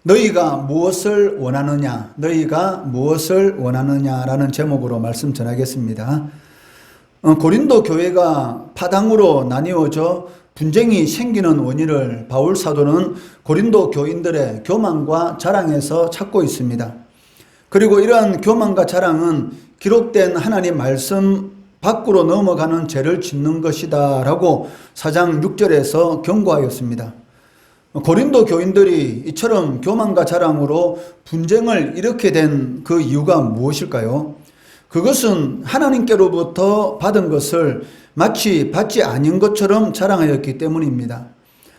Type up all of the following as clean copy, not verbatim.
너희가 무엇을 원하느냐? 너희가 무엇을 원하느냐라는 제목으로 말씀 전하겠습니다. 고린도 교회가 파당으로 나뉘어져 분쟁이 생기는 원인을 바울 사도는 고린도 교인들의 교만과 자랑에서 찾고 있습니다. 그리고 이러한 교만과 자랑은 기록된 하나님 말씀 밖으로 넘어가는 죄를 짓는 것이다 라고 4장 6절에서 경고하였습니다. 고린도 교인들이 이처럼 교만과 자랑으로 분쟁을 일으키게 된 그 이유가 무엇일까요? 그것은 하나님께로부터 받은 것을 마치 받지 아닌 것처럼 자랑하였기 때문입니다.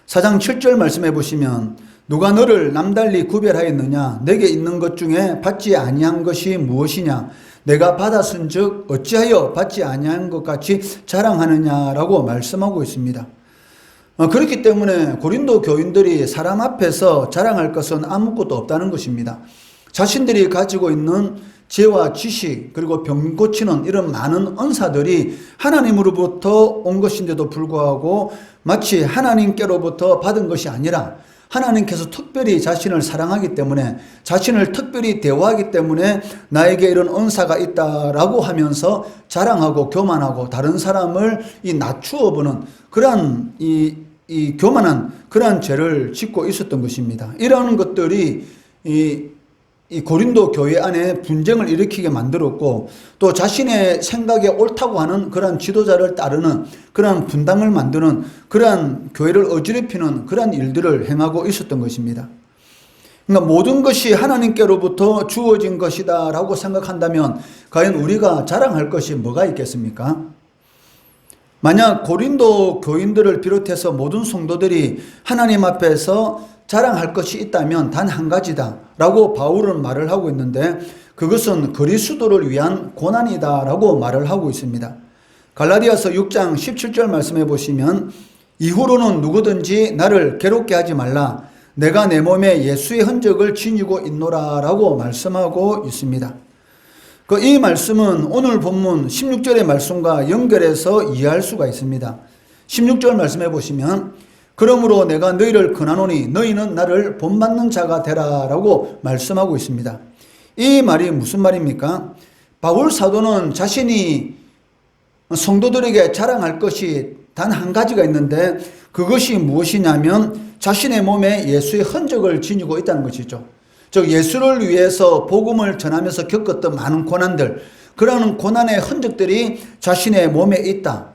4장 7절 말씀해 보시면 누가 너를 남달리 구별하였느냐? 내게 있는 것 중에 받지 아니한 것이 무엇이냐? 내가 받았은즉 어찌하여 받지 아니한 것 같이 자랑하느냐라고 말씀하고 있습니다. 그렇기 때문에 고린도 교인들이 사람 앞에서 자랑할 것은 아무것도 없다는 것입니다. 자신들이 가지고 있는 지혜와 지식 그리고 병 고치는 이런 많은 은사들이 하나님으로부터 온 것인데도 불구하고 마치 하나님께로부터 받은 것이 아니라 하나님께서 특별히 자신을 사랑하기 때문에 자신을 특별히 대우하기 때문에 나에게 이런 은사가 있다라고 하면서 자랑하고 교만하고 다른 사람을 낮추어 보는 그러한 이 교만한 그러한 죄를 짓고 있었던 것입니다. 이러한 것들이 이 고린도 교회 안에 분쟁을 일으키게 만들었고 또 자신의 생각에 옳다고 하는 그러한 지도자를 따르는 그러한 분당을 만드는 그러한 교회를 어지럽히는 그러한 일들을 행하고 있었던 것입니다. 그러니까 모든 것이 하나님께로부터 주어진 것이다 라고 생각한다면 과연 우리가 자랑할 것이 뭐가 있겠습니까? 만약 고린도 교인들을 비롯해서 모든 성도들이 하나님 앞에서 자랑할 것이 있다면 단 한 가지다 라고 바울은 말을 하고 있는데 그것은 그리스도를 위한 고난이다 라고 말을 하고 있습니다. 갈라디아서 6장 17절 말씀해 보시면 이후로는 누구든지 나를 괴롭게 하지 말라 내가 내 몸에 예수의 흔적을 지니고 있노라 라고 말씀하고 있습니다. 이 말씀은 오늘 본문 16절의 말씀과 연결해서 이해할 수가 있습니다. 16절 말씀해 보시면 그러므로 내가 너희를 권하노니 너희는 나를 본받는 자가 되라 라고 말씀하고 있습니다. 이 말이 무슨 말입니까? 바울 사도는 자신이 성도들에게 자랑할 것이 단 한 가지가 있는데 그것이 무엇이냐면 자신의 몸에 예수의 흔적을 지니고 있다는 것이죠. 즉 예수를 위해서 복음을 전하면서 겪었던 많은 고난들 그러한 고난의 흔적들이 자신의 몸에 있다.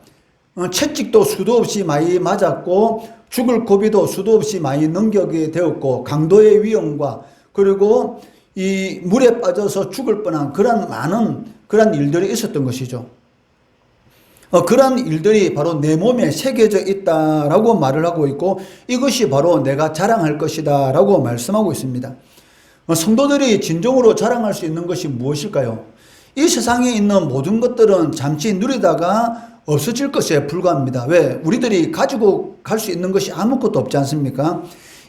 채찍도 수도 없이 많이 맞았고 죽을 고비도 수도 없이 많이 넘겨게 되었고 강도의 위험과 그리고 이 물에 빠져서 죽을 뻔한 그런 많은 그런 일들이 있었던 것이죠. 그런 일들이 바로 내 몸에 새겨져 있다라고 말을 하고 있고 이것이 바로 내가 자랑할 것이다 라고 말씀하고 있습니다. 성도들이 진정으로 자랑할 수 있는 것이 무엇일까요? 이 세상에 있는 모든 것들은 잠시 누리다가 없어질 것에 불과합니다. 왜? 우리들이 가지고 갈 수 있는 것이 아무것도 없지 않습니까?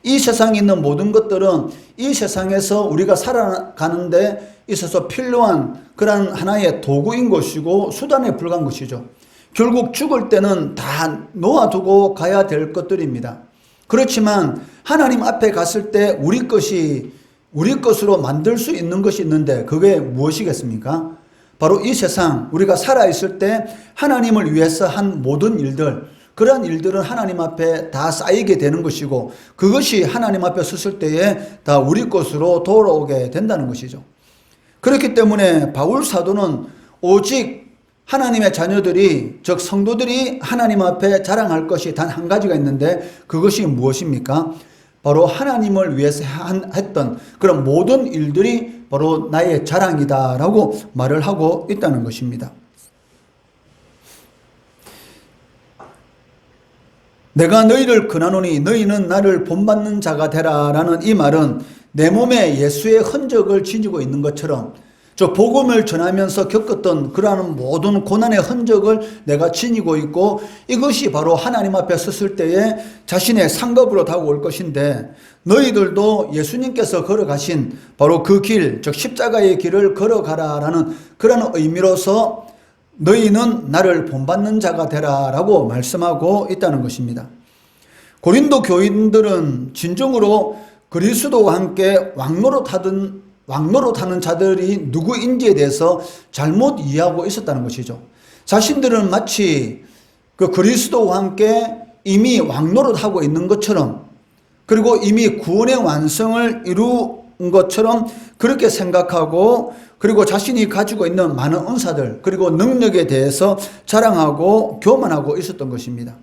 이 세상에 있는 모든 것들은 이 세상에서 우리가 살아가는 데 있어서 필요한 그런 하나의 도구인 것이고 수단에 불과한 것이죠. 결국 죽을 때는 다 놓아두고 가야 될 것들입니다. 그렇지만 하나님 앞에 갔을 때 우리 것으로 만들 수 있는 것이 있는데 그게 무엇이겠습니까? 바로 이 세상 우리가 살아있을 때 하나님을 위해서 한 모든 일들 그러한 일들은 하나님 앞에 다 쌓이게 되는 것이고 그것이 하나님 앞에 섰을 때에 다 우리 것으로 돌아오게 된다는 것이죠. 그렇기 때문에 바울 사도는 오직 하나님의 자녀들이 즉 성도들이 하나님 앞에 자랑할 것이 단 한 가지가 있는데 그것이 무엇입니까? 바로 하나님을 위해서 했던 그런 모든 일들이 바로 나의 자랑이다 라고 말을 하고 있다는 것입니다. 내가 너희를 권하노니 너희는 나를 본받는 자가 되라 라는 이 말은 내 몸에 예수의 흔적을 지니고 있는 것처럼 저 복음을 전하면서 겪었던 그러한 모든 고난의 흔적을 내가 지니고 있고 이것이 바로 하나님 앞에 섰을 때에 자신의 상급으로 다가올 것인데 너희들도 예수님께서 걸어가신 바로 그 길, 즉 십자가의 길을 걸어가라라는 그런 의미로서 너희는 나를 본받는 자가 되라 라고 말씀하고 있다는 것입니다. 고린도 교인들은 진정으로 그리스도와 함께 왕노릇하는 자들이 누구인지에 대해서 잘못 이해하고 있었다는 것이죠. 자신들은 마치 그 그리스도와 함께 이미 왕노릇하고 있는 것처럼, 그리고 이미 구원의 완성을 이룬 것처럼 그렇게 생각하고, 그리고 자신이 가지고 있는 많은 은사들 그리고 능력에 대해서 자랑하고 교만하고 있었던 것입니다.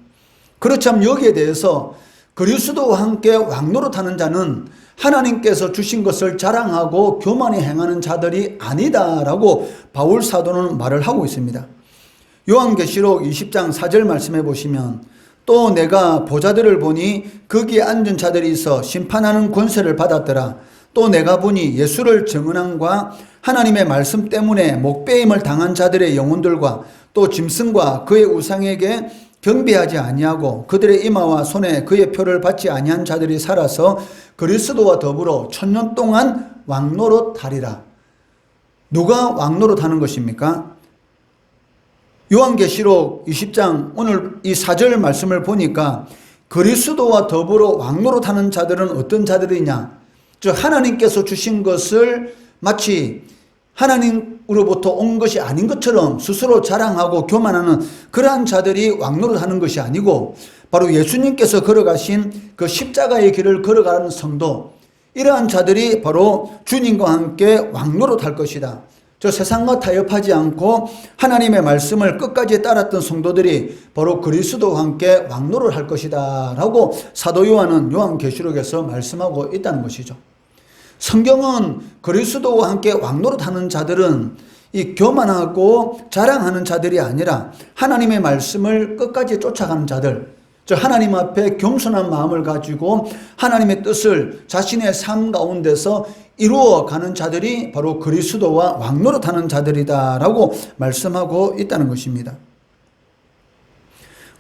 그렇다면 여기에 대해서 그리스도와 함께 왕노릇하는 자는 하나님께서 주신 것을 자랑하고 교만히 행하는 자들이 아니다라고 바울 사도는 말을 하고 있습니다. 요한계시록 20장 4절 말씀해 보시면, 또 내가 보좌들을 보니 거기에 앉은 자들이 있어 심판하는 권세를 받았더라. 또 내가 보니 예수를 증언함과 하나님의 말씀 때문에 목배임을 당한 자들의 영혼들과 또 짐승과 그의 우상에게 경배하지 아니하고 그들의 이마와 손에 그의 표를 받지 아니한 자들이 살아서 그리스도와 더불어 1000년 동안 왕노릇하리라. 누가 왕노릇하는 것입니까? 요한계시록 20장 오늘 이 4절 말씀을 보니까 그리스도와 더불어 왕노릇하는 자들은 어떤 자들이냐? 즉 하나님께서 주신 것을 마치 하나님으로부터 온 것이 아닌 것처럼 스스로 자랑하고 교만하는 그러한 자들이 왕노릇하는 것이 아니고, 바로 예수님께서 걸어가신 그 십자가의 길을 걸어가는 성도, 이러한 자들이 바로 주님과 함께 왕노릇할 것이다. 저 세상과 타협하지 않고 하나님의 말씀을 끝까지 따랐던 성도들이 바로 그리스도와 함께 왕노를 할 것이다 라고 사도 요한은 요한계시록에서 말씀하고 있다는 것이죠. 성경은 그리스도와 함께 왕노릇하는 자들은 이 교만하고 자랑하는 자들이 아니라 하나님의 말씀을 끝까지 쫓아가는 자들, 즉 하나님 앞에 겸손한 마음을 가지고 하나님의 뜻을 자신의 삶 가운데서 이루어가는 자들이 바로 그리스도와 왕노릇하는 자들이다라고 말씀하고 있다는 것입니다.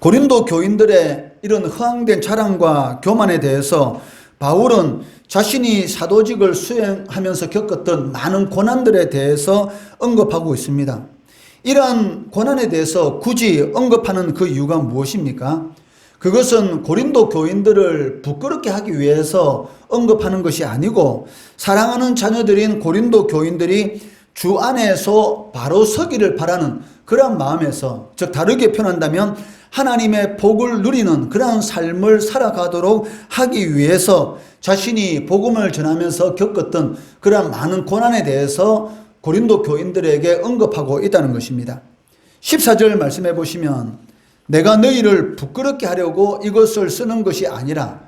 고린도 교인들의 이런 허황된 자랑과 교만에 대해서 바울은 자신이 사도직을 수행하면서 겪었던 많은 고난들에 대해서 언급하고 있습니다. 이러한 고난에 대해서 굳이 언급하는 그 이유가 무엇입니까? 그것은 고린도 교인들을 부끄럽게 하기 위해서 언급하는 것이 아니고, 사랑하는 자녀들인 고린도 교인들이 주 안에서 바로 서기를 바라는 그러한 마음에서, 즉 다르게 표현한다면 하나님의 복을 누리는 그러한 삶을 살아가도록 하기 위해서 자신이 복음을 전하면서 겪었던 그러한 많은 고난에 대해서 고린도 교인들에게 언급하고 있다는 것입니다. 14절 말씀해 보시면, 내가 너희를 부끄럽게 하려고 이것을 쓰는 것이 아니라,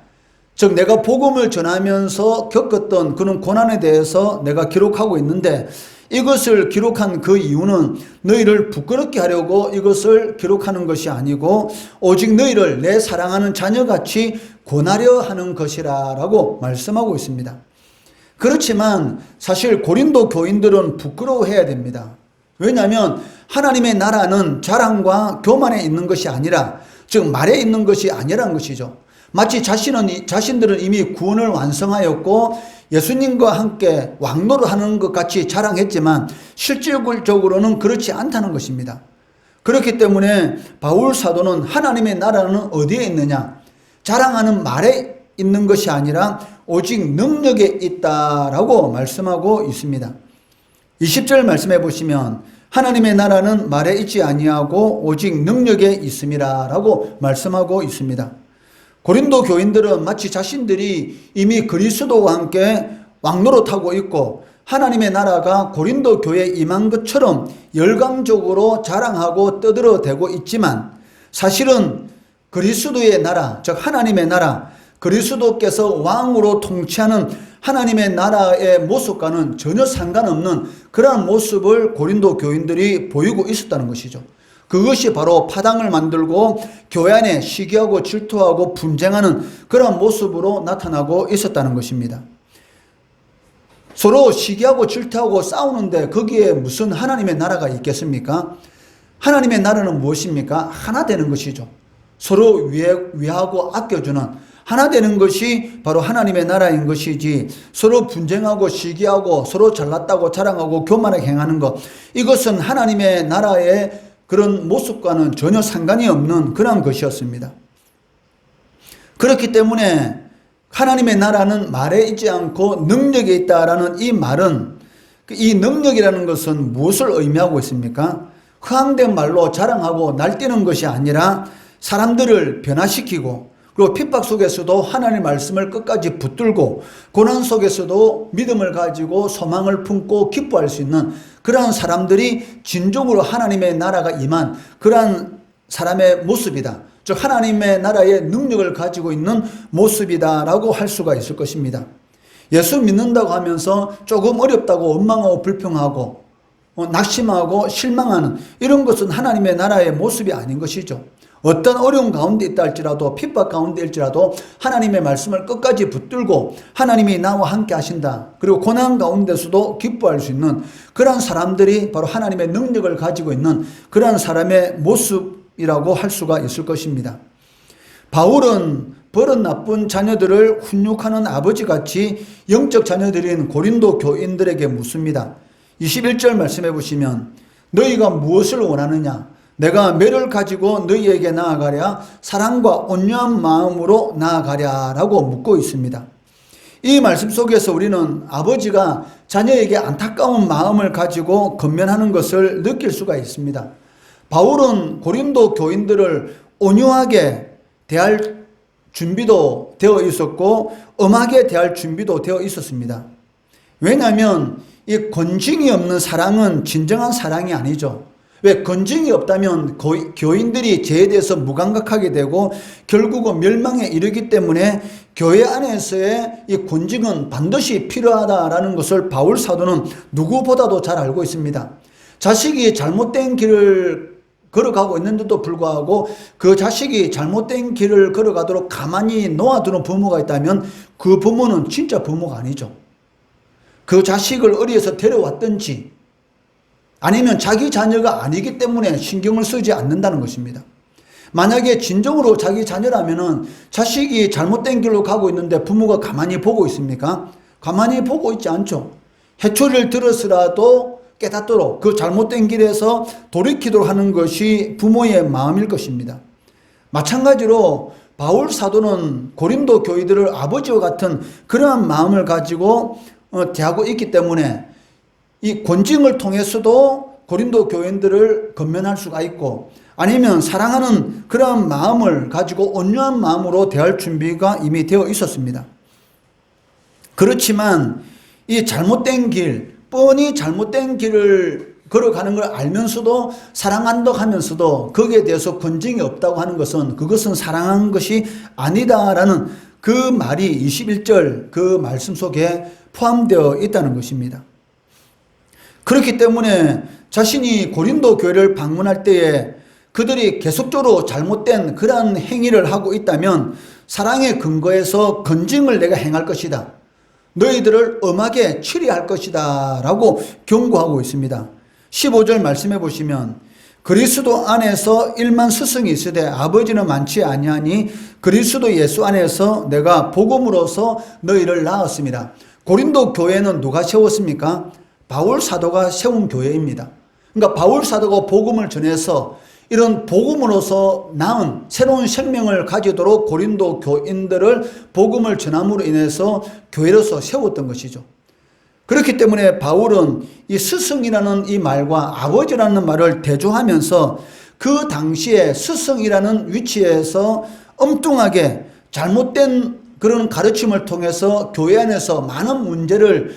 즉 내가 복음을 전하면서 겪었던 그런 고난에 대해서 내가 기록하고 있는데, 이것을 기록한 그 이유는 너희를 부끄럽게 하려고 이것을 기록하는 것이 아니고 오직 너희를 내 사랑하는 자녀같이 권하려 하는 것이라 라고 말씀하고 있습니다. 그렇지만 사실 고린도 교인들은 부끄러워해야 됩니다. 왜냐하면 하나님의 나라는 자랑과 교만에 있는 것이 아니라, 즉 말에 있는 것이 아니라는 것이죠. 마치 자신들은 이미 구원을 완성하였고 예수님과 함께 왕노릇하는 것 같이 자랑했지만 실질적으로는 그렇지 않다는 것입니다. 그렇기 때문에 바울 사도는 하나님의 나라는 어디에 있느냐? 자랑하는 말에 있는 것이 아니라 오직 능력에 있다라고 말씀하고 있습니다. 20절 말씀해 보시면 하나님의 나라는 말에 있지 아니하고 오직 능력에 있음이라 라고 말씀하고 있습니다. 고린도 교인들은 마치 자신들이 이미 그리스도와 함께 왕노릇하고 있고 하나님의 나라가 고린도 교회에 임한 것처럼 열광적으로 자랑하고 떠들어대고 있지만, 사실은 그리스도의 나라, 즉 하나님의 나라, 그리스도께서 왕으로 통치하는 하나님의 나라의 모습과는 전혀 상관없는 그러한 모습을 고린도 교인들이 보이고 있었다는 것이죠. 그것이 바로 파당을 만들고 교회 안에 시기하고 질투하고 분쟁하는 그런 모습으로 나타나고 있었다는 것입니다. 서로 시기하고 질투하고 싸우는데 거기에 무슨 하나님의 나라가 있겠습니까? 하나님의 나라는 무엇입니까? 하나 되는 것이죠. 서로 위하고 아껴주는 하나 되는 것이 바로 하나님의 나라인 것이지, 서로 분쟁하고 시기하고 서로 잘났다고 자랑하고 교만하게 행하는 것, 이것은 하나님의 나라의 그런 모습과는 전혀 상관이 없는 그런 것이었습니다. 그렇기 때문에 하나님의 나라는 말에 있지 않고 능력에 있다라는 이 말은, 이 능력이라는 것은 무엇을 의미하고 있습니까? 허황된 말로 자랑하고 날뛰는 것이 아니라 사람들을 변화시키고, 그리고 핍박 속에서도 하나님의 말씀을 끝까지 붙들고, 고난 속에서도 믿음을 가지고 소망을 품고 기뻐할 수 있는 그러한 사람들이 진정으로 하나님의 나라가 임한 그러한 사람의 모습이다. 즉 하나님의 나라의 능력을 가지고 있는 모습이다라고 할 수가 있을 것입니다. 예수 믿는다고 하면서 조금 어렵다고 원망하고 불평하고 낙심하고 실망하는 이런 것은 하나님의 나라의 모습이 아닌 것이죠. 어떤 어려운 가운데 있다 할지라도, 핍박 가운데 일지라도 하나님의 말씀을 끝까지 붙들고 하나님이 나와 함께 하신다, 그리고 고난 가운데서도 기뻐할 수 있는 그러한 사람들이 바로 하나님의 능력을 가지고 있는 그러한 사람의 모습이라고 할 수가 있을 것입니다. 바울은 버릇 나쁜 자녀들을 훈육하는 아버지같이 영적 자녀들인 고린도 교인들에게 묻습니다. 21절 말씀해 보시면, 너희가 무엇을 원하느냐? 내가 매를 가지고 너희에게 나아가랴? 사랑과 온유한 마음으로 나아가랴? 라고 묻고 있습니다. 이 말씀 속에서 우리는 아버지가 자녀에게 안타까운 마음을 가지고 권면하는 것을 느낄 수가 있습니다. 바울은 고린도 교인들을 온유하게 대할 준비도 되어 있었고 엄하게 대할 준비도 되어 있었습니다. 왜냐하면 이 권징이 없는 사랑은 진정한 사랑이 아니죠. 왜? 권징이 없다면 교인들이 죄에 대해서 무감각하게 되고 결국은 멸망에 이르기 때문에 교회 안에서의 이 권징은 반드시 필요하다라는 것을 바울 사도는 누구보다도 잘 알고 있습니다. 자식이 잘못된 길을 걸어가고 있는데도 불구하고 그 자식이 잘못된 길을 걸어가도록 가만히 놓아두는 부모가 있다면 그 부모는 진짜 부모가 아니죠. 그 자식을 어디에서 데려왔든지 아니면 자기 자녀가 아니기 때문에 신경을 쓰지 않는다는 것입니다. 만약에 진정으로 자기 자녀라면은 자식이 잘못된 길로 가고 있는데 부모가 가만히 보고 있습니까? 가만히 보고 있지 않죠. 해초리를 들었으라도 깨닫도록 그 잘못된 길에서 돌이키도록 하는 것이 부모의 마음일 것입니다. 마찬가지로 바울 사도는 고린도 교회들을 아버지와 같은 그러한 마음을 가지고 대하고 있기 때문에 이 권징을 통해서도 고린도 교인들을 권면할 수가 있고, 아니면 사랑하는 그런 마음을 가지고 온유한 마음으로 대할 준비가 이미 되어 있었습니다. 그렇지만 이 잘못된 길, 뻔히 잘못된 길을 걸어가는 걸 알면서도 사랑한다고 하면서도 거기에 대해서 권징이 없다고 하는 것은 그것은 사랑하는 것이 아니다라는 그 말이 21절 그 말씀 속에 포함되어 있다는 것입니다. 그렇기 때문에 자신이 고린도 교회를 방문할 때에 그들이 계속적으로 잘못된 그러한 행위를 하고 있다면 사랑의 근거에서 건징을 내가 행할 것이다. 너희들을 엄하게 치리할 것이다 라고 경고하고 있습니다. 15절 말씀해 보시면, 그리스도 안에서 1만 스승이 있으되 아버지는 많지 아니하니 그리스도 예수 안에서 내가 복음으로서 너희를 낳았습니다. 고린도 교회는 누가 세웠습니까? 바울 사도가 세운 교회입니다. 그러니까 바울 사도가 복음을 전해서 이런 복음으로서 낳은 새로운 생명을 가지도록 고린도 교인들을 복음을 전함으로 인해서 교회로서 세웠던 것이죠. 그렇기 때문에 바울은 이 스승이라는 이 말과 아버지라는 말을 대조하면서 그 당시에 스승이라는 위치에서 엉뚱하게 잘못된 그런 가르침을 통해서 교회 안에서 많은 문제를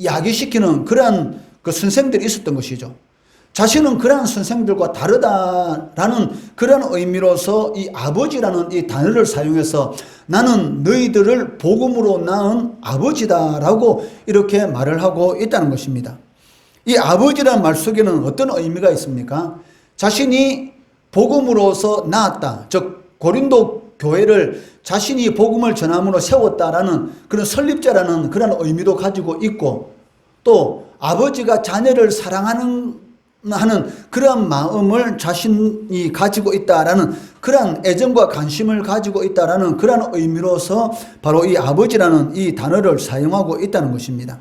야기시키는 그러한 그 선생들이 있었던 것이죠. 자신은 그러한 선생들과 다르다라는 그런 의미로서 이 아버지라는 이 단어를 사용해서 나는 너희들을 복음으로 낳은 아버지다라고 이렇게 말을 하고 있다는 것입니다. 이 아버지라는 말 속에는 어떤 의미가 있습니까? 자신이 복음으로서 낳았다. 즉 고린도 교회를 자신이 복음을 전함으로 세웠다라는 그런 설립자라는 그런 의미도 가지고 있고, 또 아버지가 자녀를 사랑하는 그런 마음을 자신이 가지고 있다라는 그런 애정과 관심을 가지고 있다라는 그런 의미로서 바로 이 아버지라는 이 단어를 사용하고 있다는 것입니다.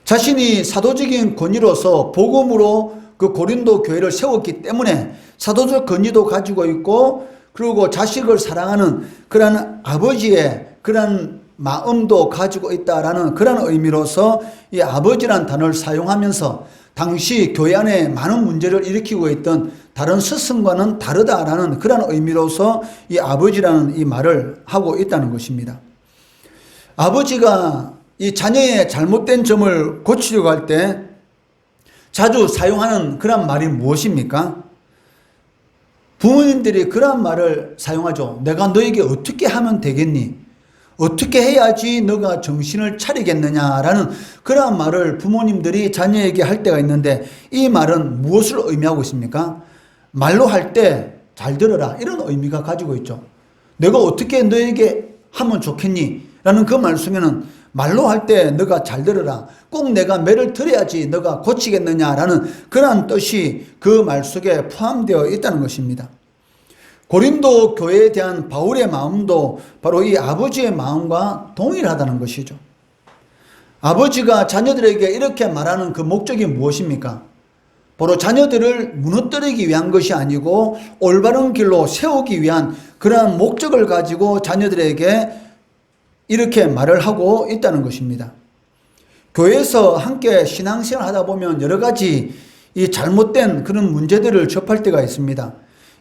자신이 사도적인 권위로서 복음으로 그 고린도 교회를 세웠기 때문에 사도적 권위도 가지고 있고, 그리고 자식을 사랑하는 그런 아버지의 그런 마음도 가지고 있다라는 그런 의미로서 이 아버지란 단어를 사용하면서 당시 교회 안에 많은 문제를 일으키고 있던 다른 스승과는 다르다라는 그런 의미로서 이 아버지라는 이 말을 하고 있다는 것입니다. 아버지가 이 자녀의 잘못된 점을 고치려고 할 때 자주 사용하는 그런 말이 무엇입니까? 부모님들이 그런 말을 사용하죠. 내가 너에게 어떻게 하면 되겠니? 어떻게 해야지 너가 정신을 차리겠느냐라는 그런 말을 부모님들이 자녀에게 할 때가 있는데, 이 말은 무엇을 의미하고 있습니까? 말로 할 때 잘 들어라, 이런 의미가 가지고 있죠. 내가 어떻게 너에게 하면 좋겠니? 라는 그 말씀에는 말로 할 때 너가 잘 들어라, 꼭 내가 매를 들어야지 너가 고치겠느냐라는 그런 뜻이 그 말 속에 포함되어 있다는 것입니다. 고린도 교회에 대한 바울의 마음도 바로 이 아버지의 마음과 동일하다는 것이죠. 아버지가 자녀들에게 이렇게 말하는 그 목적이 무엇입니까? 바로 자녀들을 무너뜨리기 위한 것이 아니고 올바른 길로 세우기 위한 그러한 목적을 가지고 자녀들에게 이렇게 말을 하고 있다는 것입니다. 교회에서 함께 신앙생활 하다 보면 여러 가지 이 잘못된 그런 문제들을 접할 때가 있습니다.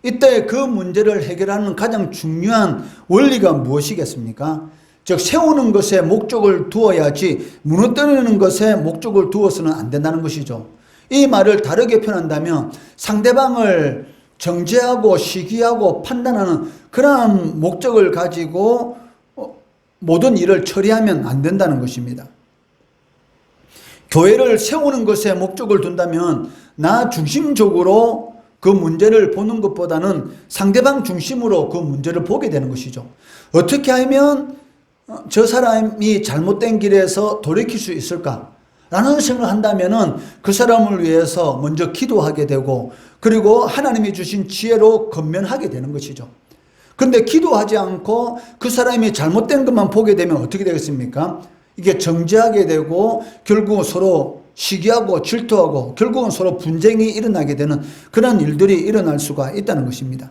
이때 그 문제를 해결하는 가장 중요한 원리가 무엇이겠습니까? 즉, 세우는 것에 목적을 두어야지 무너뜨리는 것에 목적을 두어서는 안 된다는 것이죠. 이 말을 다르게 표현한다면 상대방을 정죄하고 시기하고 판단하는 그러한 목적을 가지고 모든 일을 처리하면 안 된다는 것입니다. 교회를 세우는 것에 목적을 둔다면 나 중심적으로 그 문제를 보는 것보다는 상대방 중심으로 그 문제를 보게 되는 것이죠. 어떻게 하면 저 사람이 잘못된 길에서 돌이킬 수 있을까? 라는 생각을 한다면 그 사람을 위해서 먼저 기도하게 되고, 그리고 하나님이 주신 지혜로 건면하게 되는 것이죠. 근데 기도하지 않고 그 사람이 잘못된 것만 보게 되면 어떻게 되겠습니까? 이게 정죄하게 되고 결국은 서로 시기하고 질투하고 결국은 서로 분쟁이 일어나게 되는 그런 일들이 일어날 수가 있다는 것입니다.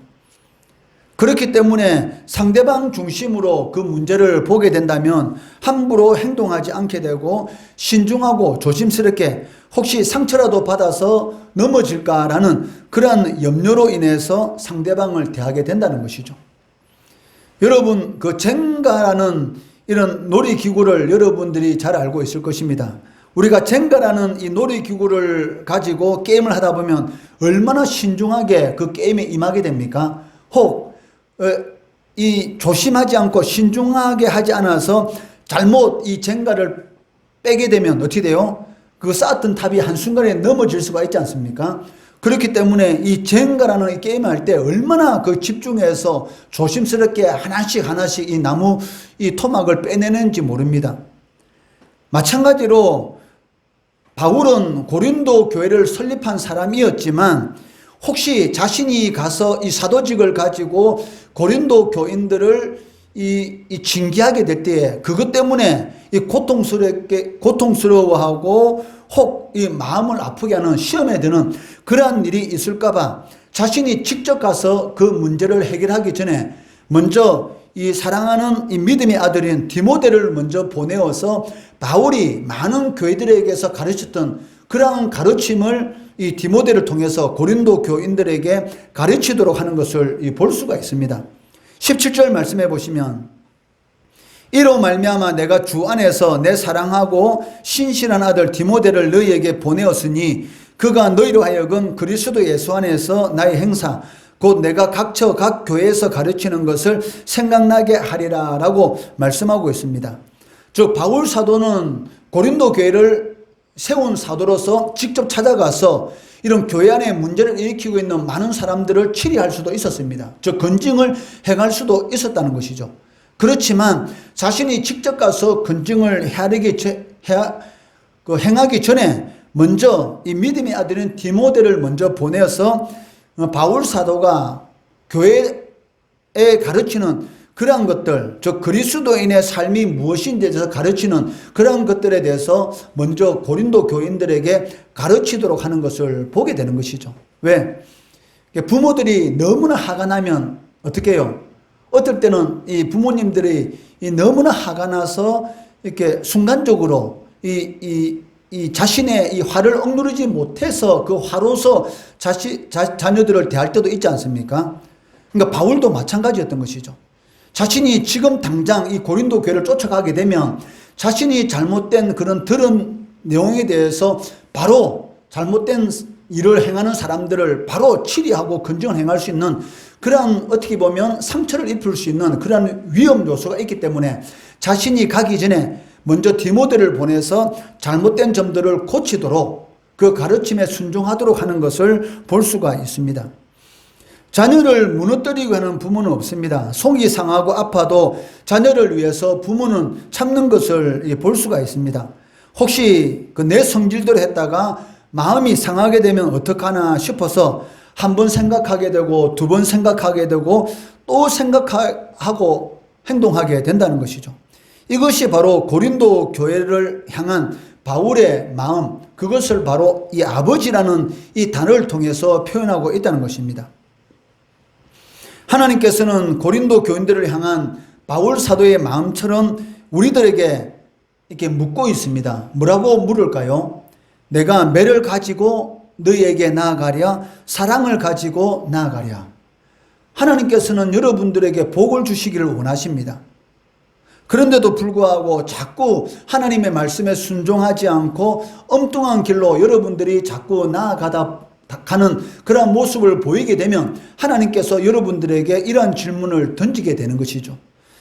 그렇기 때문에 상대방 중심으로 그 문제를 보게 된다면 함부로 행동하지 않게 되고 신중하고 조심스럽게 혹시 상처라도 받아서 넘어질까라는 그러한 염려로 인해서 상대방을 대하게 된다는 것이죠. 여러분, 그 젠가라는 이런 놀이기구를 여러분들이 잘 알고 있을 것입니다. 우리가 젠가라는 이 놀이기구를 가지고 게임을 하다 보면 얼마나 신중하게 그 게임에 임하게 됩니까? 혹 이 조심하지 않고 신중하게 하지 않아서 잘못 이 젠가를 빼게 되면 어떻게 돼요? 그 쌓았던 탑이 한순간에 넘어질 수가 있지 않습니까? 그렇기 때문에 이 젠가라는 이 게임을 할 때 얼마나 그 집중해서 조심스럽게 하나씩 이 나무 이 토막을 빼내는지 모릅니다. 마찬가지로 바울은 고린도 교회를 설립한 사람이었지만 혹시 자신이 가서 이 사도직을 가지고 고린도 교인들을 이 징계하게 될 때에 그것 때문에 이 고통스러워하고 혹 이 마음을 아프게 하는 시험에 드는 그러한 일이 있을까봐 자신이 직접 가서 그 문제를 해결하기 전에 먼저 이 사랑하는 이 믿음의 아들인 디모데를 먼저 보내어서 바울이 많은 교회들에게서 가르쳤던 그러한 가르침을 이 디모데를 통해서 고린도 교인들에게 가르치도록 하는 것을 볼 수가 있습니다. 17절 말씀해 보시면 이로 말미암아 내가 주 안에서 내 사랑하고 신실한 아들 디모데를 너희에게 보내었으니 그가 너희로 하여금 그리스도 예수 안에서 나의 행사 곧 내가 각처 각 교회에서 가르치는 것을 생각나게 하리라 라고 말씀하고 있습니다. 즉 바울 사도는 고린도 교회를 세운 사도로서 직접 찾아가서 이런 교회 안에 문제를 일으키고 있는 많은 사람들을 치리할 수도 있었습니다. 즉 건증을 행할 수도 있었다는 것이죠. 그렇지만 자신이 직접 가서 건증을 행하기 전에 먼저 이 믿음의 아들인 디모데를 먼저 보내서 바울 사도가 교회에 가르치는 그러한 것들, 즉 그리스도인의 삶이 무엇인지에 대해서 가르치는 그러한 것들에 대해서 먼저 고린도 교인들에게 가르치도록 하는 것을 보게 되는 것이죠. 왜? 부모들이 너무나 화가 나면 어떻게 해요? 어떨 때는 이 부모님들이 너무나 화가 나서 이렇게 순간적으로 이 자신의 이 화를 억누르지 못해서 그 화로서 자녀들을 대할 때도 있지 않습니까? 그러니까 바울도 마찬가지였던 것이죠. 자신이 지금 당장 이 고린도 교회를 쫓아가게 되면 자신이 잘못된 그런 들은 내용에 대해서 바로 잘못된 일을 행하는 사람들을 바로 치리하고 건정을 행할 수 있는 그러한 어떻게 보면 상처를 입힐 수 있는 그러한 위험 요소가 있기 때문에 자신이 가기 전에 먼저 디모데를 보내서 잘못된 점들을 고치도록 그 가르침에 순종하도록 하는 것을 볼 수가 있습니다. 자녀를 무너뜨리고 하는 부모는 없습니다. 속이 상하고 아파도 자녀를 위해서 부모는 참는 것을 볼 수가 있습니다. 혹시 그 내 성질대로 했다가 마음이 상하게 되면 어떡하나 싶어서 한 번 생각하게 되고 두 번 생각하게 되고 또 생각하고 행동하게 된다는 것이죠. 이것이 바로 고린도 교회를 향한 바울의 마음, 그것을 바로 이 아버지라는 이 단어를 통해서 표현하고 있다는 것입니다. 하나님께서는 고린도 교인들을 향한 바울 사도의 마음처럼 우리들에게 이렇게 묻고 있습니다. 뭐라고 물을까요? 내가 매를 가지고 너희에게 나아가랴, 사랑을 가지고 나아가랴. 하나님께서는 여러분들에게 복을 주시기를 원하십니다. 그런데도 불구하고 자꾸 하나님의 말씀에 순종하지 않고 엉뚱한 길로 여러분들이 자꾸 나아가는 그런 모습을 보이게 되면 하나님께서 여러분들에게 이러한 질문을 던지게 되는 것이죠.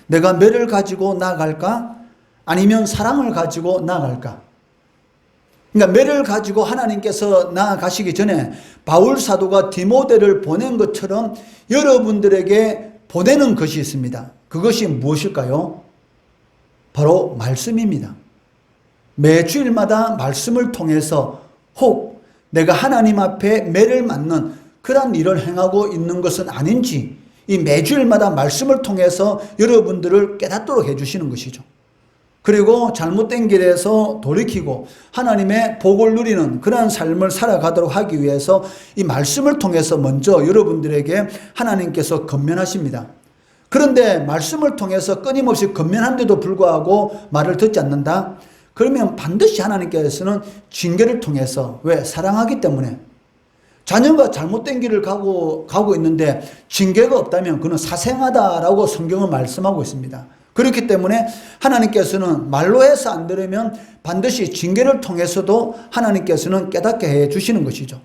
내가 매를 가지고 나아갈까? 아니면 사랑을 가지고 나아갈까? 그러니까 매를 가지고 하나님께서 나아가시기 전에 바울 사도가 디모데를 보낸 것처럼 여러분들에게 보내는 것이 있습니다. 그것이 무엇일까요? 바로 말씀입니다. 매주일마다 말씀을 통해서 혹 내가 하나님 앞에 매를 맞는 그런 일을 행하고 있는 것은 아닌지 이 매주일마다 말씀을 통해서 여러분들을 깨닫도록 해주시는 것이죠. 그리고 잘못된 길에서 돌이키고 하나님의 복을 누리는 그러한 삶을 살아가도록 하기 위해서 이 말씀을 통해서 먼저 여러분들에게 하나님께서 건면하십니다. 그런데 말씀을 통해서 끊임없이 건면한데도 불구하고 말을 듣지 않는다? 그러면 반드시 하나님께서는 징계를 통해서, 왜? 사랑하기 때문에. 자녀가 잘못된 길을 가고 있는데 징계가 없다면 그는 사생하다라고 성경은 말씀하고 있습니다. 그렇기 때문에 하나님께서는 말로 해서 안 들으면 반드시 징계를 통해서도 하나님께서는 깨닫게 해 주시는 것이죠.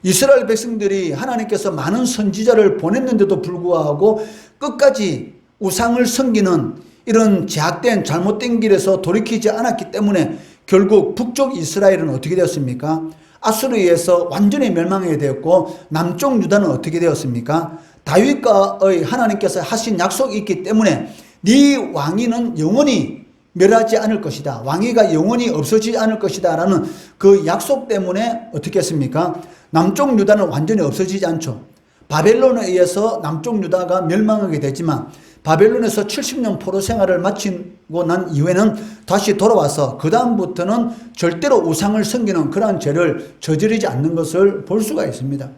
이스라엘 백성들이 하나님께서 많은 선지자를 보냈는데도 불구하고 끝까지 우상을 섬기는 이런 제약된 잘못된 길에서 돌이키지 않았기 때문에 결국 북쪽 이스라엘은 어떻게 되었습니까? 아수르에 의해서 완전히 멸망하게 되었고 남쪽 유다는 어떻게 되었습니까? 다윗과의 하나님께서 하신 약속이 있기 때문에 네 왕위는 영원히 멸하지 않을 것이다. 왕위가 영원히 없어지지 않을 것이다 라는 그 약속 때문에 어떻게 했습니까? 남쪽 유다는 완전히 없어지지 않죠. 바벨론에 의해서 남쪽 유다가 멸망하게 되지만 바벨론에서 70년 포로 생활을 마치고 난 이후에는 다시 돌아와서 그 다음부터는 절대로 우상을 섬기는 그러한 죄를 저지르지 않는 것을 볼 수가 있습니다.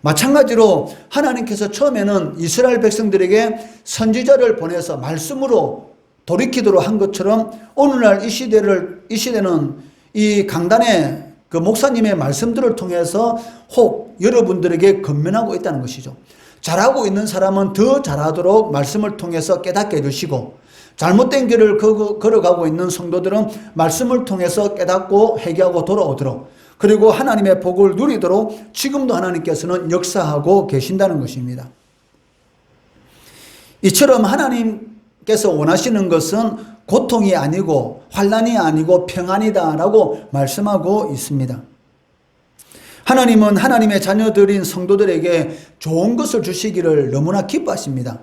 마찬가지로 하나님께서 처음에는 이스라엘 백성들에게 선지자를 보내서 말씀으로 돌이키도록 한 것처럼 오늘날 이 시대는 이 강단의 그 목사님의 말씀들을 통해서 혹 여러분들에게 건면하고 있다는 것이죠. 잘하고 있는 사람은 더 잘하도록 말씀을 통해서 깨닫게 해주시고 잘못된 길을 걸어가고 있는 성도들은 말씀을 통해서 깨닫고 회개하고 돌아오도록 그리고 하나님의 복을 누리도록 지금도 하나님께서는 역사하고 계신다는 것입니다. 이처럼 하나님께서 원하시는 것은 고통이 아니고 환난이 아니고 평안이다라고 말씀하고 있습니다. 하나님은 하나님의 자녀들인 성도들에게 좋은 것을 주시기를 너무나 기뻐하십니다.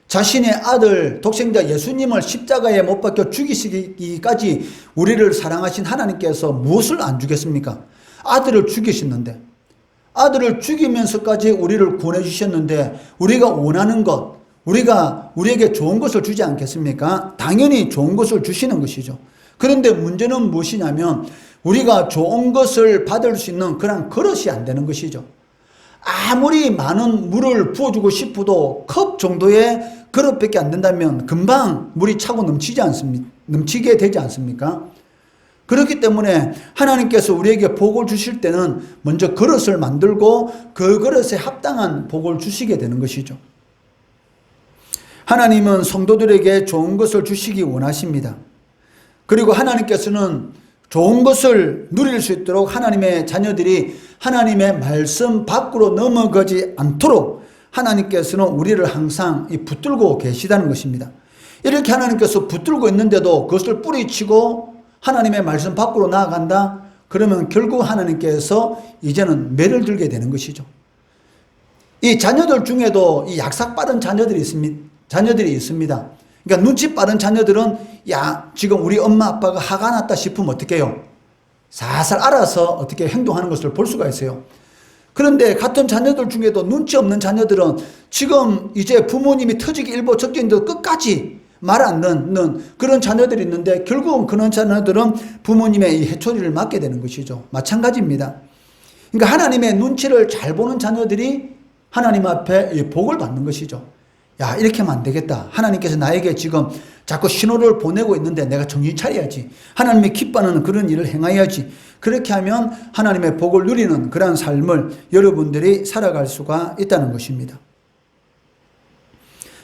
자신의 아들 독생자 예수님을 십자가에 못 박혀 죽이시기까지 우리를 사랑하신 하나님께서 무엇을 안 주겠습니까? 아들을 죽이셨는데, 아들을 죽이면서까지 우리를 구원해 주셨는데 우리가 원하는 것, 우리에게 좋은 것을 주지 않겠습니까? 당연히 좋은 것을 주시는 것이죠. 그런데 문제는 무엇이냐면 우리가 좋은 것을 받을 수 있는 그런 그릇이 안 되는 것이죠. 아무리 많은 물을 부어주고 싶어도 컵 정도의 그릇밖에 안 된다면 금방 물이 차고 넘치게 되지 않습니까? 그렇기 때문에 하나님께서 우리에게 복을 주실 때는 먼저 그릇을 만들고 그 그릇에 합당한 복을 주시게 되는 것이죠. 하나님은 성도들에게 좋은 것을 주시기 원하십니다. 그리고 하나님께서는 좋은 것을 누릴 수 있도록 하나님의 자녀들이 하나님의 말씀 밖으로 넘어가지 않도록 하나님께서는 우리를 항상 붙들고 계시다는 것입니다. 이렇게 하나님께서 붙들고 있는데도 그것을 뿌리치고 하나님의 말씀 밖으로 나아간다? 그러면 결국 하나님께서 이제는 매를 들게 되는 것이죠. 이 자녀들 중에도 이 약삭 빠른 자녀들이 있습니다. 그러니까 눈치 빠른 자녀들은 지금 우리 엄마 아빠가 화가 났다 싶으면 어떻게 해요? 살살 알아서 어떻게 행동하는 것을 볼 수가 있어요. 그런데 같은 자녀들 중에도 눈치 없는 자녀들은 지금 이제 부모님이 터지기 일보 직전인데도 끝까지 말 안 듣는 그런 자녀들이 있는데 결국은 그런 자녀들은 부모님의 이 해초리를 맞게 되는 것이죠. 마찬가지입니다. 그러니까 하나님의 눈치를 잘 보는 자녀들이 하나님 앞에 복을 받는 것이죠. 이렇게 하면 안 되겠다. 하나님께서 나에게 지금 자꾸 신호를 보내고 있는데 내가 정신 차려야지. 하나님이 기뻐하는 그런 일을 행해야지. 그렇게 하면 하나님의 복을 누리는 그러한 삶을 여러분들이 살아갈 수가 있다는 것입니다.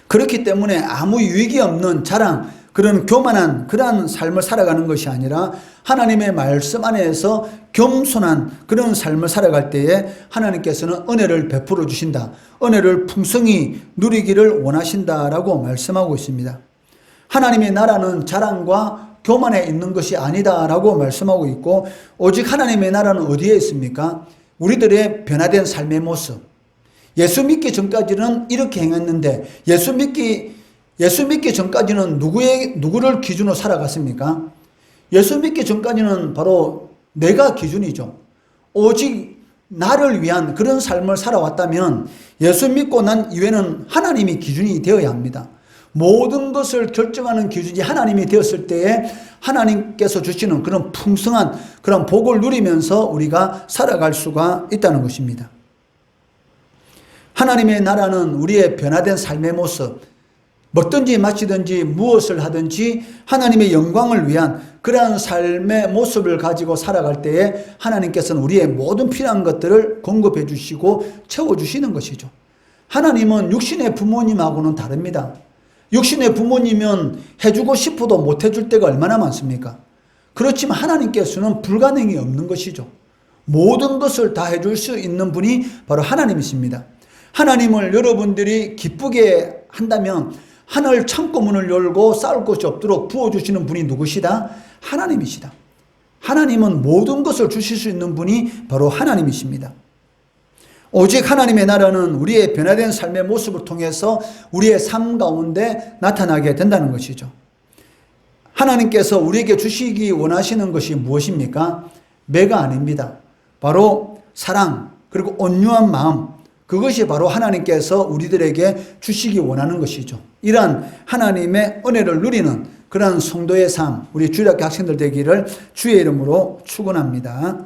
그렇기 때문에 아무 유익이 없는 자랑, 그런 교만한 그러한 삶을 살아가는 것이 아니라 하나님의 말씀 안에서 겸손한 그런 삶을 살아갈 때에 하나님께서는 은혜를 베풀어 주신다. 은혜를 풍성히 누리기를 원하신다라고 말씀하고 있습니다. 하나님의 나라는 자랑과 교만에 있는 것이 아니다라고 말씀하고 있고, 오직 하나님의 나라는 어디에 있습니까? 우리들의 변화된 삶의 모습. 예수 믿기 전까지는 이렇게 행했는데 예수 믿기 전까지는 누구를 기준으로 살아갔습니까? 예수 믿기 전까지는 바로 내가 기준이죠. 오직 나를 위한 그런 삶을 살아왔다면 예수 믿고 난 이후에는 하나님이 기준이 되어야 합니다. 모든 것을 결정하는 기준이 하나님이 되었을 때에 하나님께서 주시는 그런 풍성한 그런 복을 누리면서 우리가 살아갈 수가 있다는 것입니다. 하나님의 나라는 우리의 변화된 삶의 모습, 먹든지 마시든지 무엇을 하든지 하나님의 영광을 위한 그러한 삶의 모습을 가지고 살아갈 때에 하나님께서는 우리의 모든 필요한 것들을 공급해 주시고 채워주시는 것이죠. 하나님은 육신의 부모님하고는 다릅니다. 육신의 부모님은 해주고 싶어도 못 해줄 때가 얼마나 많습니까? 그렇지만 하나님께서는 불가능이 없는 것이죠. 모든 것을 다 해줄 수 있는 분이 바로 하나님이십니다. 하나님을 여러분들이 기쁘게 한다면 하늘 창고문을 열고 쌓을 것이 없도록 부어주시는 분이 누구시다? 하나님이시다. 하나님은 모든 것을 주실 수 있는 분이 바로 하나님이십니다. 오직 하나님의 나라는 우리의 변화된 삶의 모습을 통해서 우리의 삶 가운데 나타나게 된다는 것이죠. 하나님께서 우리에게 주시기 원하시는 것이 무엇입니까? 매가 아닙니다. 바로 사랑, 그리고 온유한 마음, 그것이 바로 하나님께서 우리들에게 주시기 원하는 것이죠. 이러한 하나님의 은혜를 누리는 그런 성도의 삶, 우리 주일학교 학생들 되기를 주의 이름으로 축원합니다.